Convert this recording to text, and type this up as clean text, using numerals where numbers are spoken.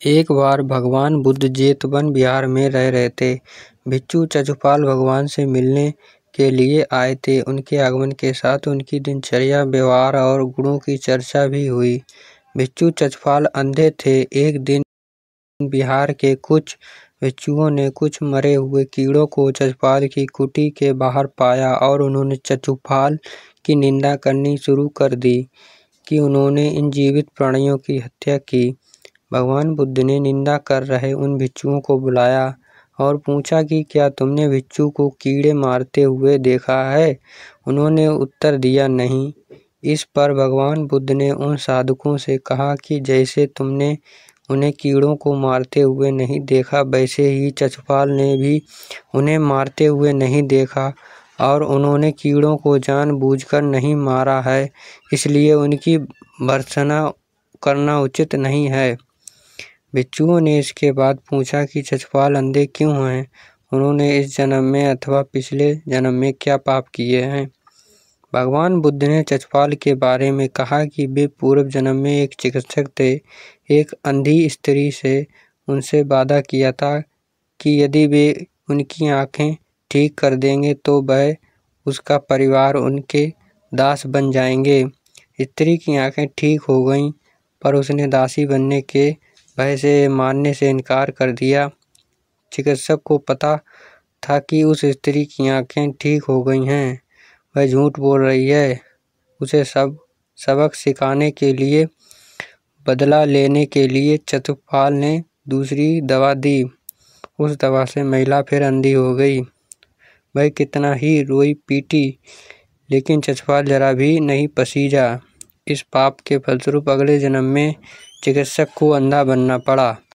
एक बार भगवान बुद्ध जेतवन बिहार में रह रहे थे। भिक्षु चचुपाल भगवान से मिलने के लिए आए थे। उनके आगमन के साथ उनकी दिनचर्या, व्यवहार और गुणों की चर्चा भी हुई। भिक्षु चचुपाल अंधे थे। एक दिन बिहार के कुछ भिक्षुओं ने कुछ मरे हुए कीड़ों को चचुपाल की कुटी के बाहर पाया और उन्होंने चचुपाल की निंदा करनी शुरू कर दी कि उन्होंने इन जीवित प्राणियों की हत्या की। भगवान बुद्ध ने निंदा कर रहे उन भिक्षुओं को बुलाया और पूछा कि क्या तुमने भिक्षु को कीड़े मारते हुए देखा है? उन्होंने उत्तर दिया, नहीं। इस पर भगवान बुद्ध ने उन साधुओं से कहा कि जैसे तुमने उन्हें कीड़ों को मारते हुए नहीं देखा, वैसे ही चचुपाल ने भी उन्हें मारते हुए नहीं देखा और उन्होंने कीड़ों को जानबूझकर नहीं मारा है, इसलिए उनकी भर्त्सना करना उचित नहीं है। भिक्षुओं ने इसके बाद पूछा कि चचुपाल अंधे क्यों हैं? उन्होंने इस जन्म में अथवा पिछले जन्म में क्या पाप किए हैं? भगवान बुद्ध ने चचुपाल के बारे में कहा कि वे पूर्व जन्म में एक चिकित्सक थे। एक अंधी स्त्री से उनसे वादा किया था कि यदि वे उनकी आंखें ठीक कर देंगे तो वह उसका परिवार उनके दास बन जाएंगे। स्त्री की आंखें ठीक हो गईं, पर उसने दासी बनने के भय से मानने से इनकार कर दिया। चिकित्सक को पता था कि उस स्त्री की आंखें ठीक हो गई हैं, वह झूठ बोल रही है। उसे सबक सिखाने के लिए, बदला लेने के लिए चतुपाल ने दूसरी दवा दी। उस दवा से महिला फिर अंधी हो गई। वह कितना ही रोई पीटी, लेकिन चचुपाल जरा भी नहीं पसीजा। इस पाप के फलस्वरूप अगले जन्म में चिकित्सक को अंधा बनना पड़ा।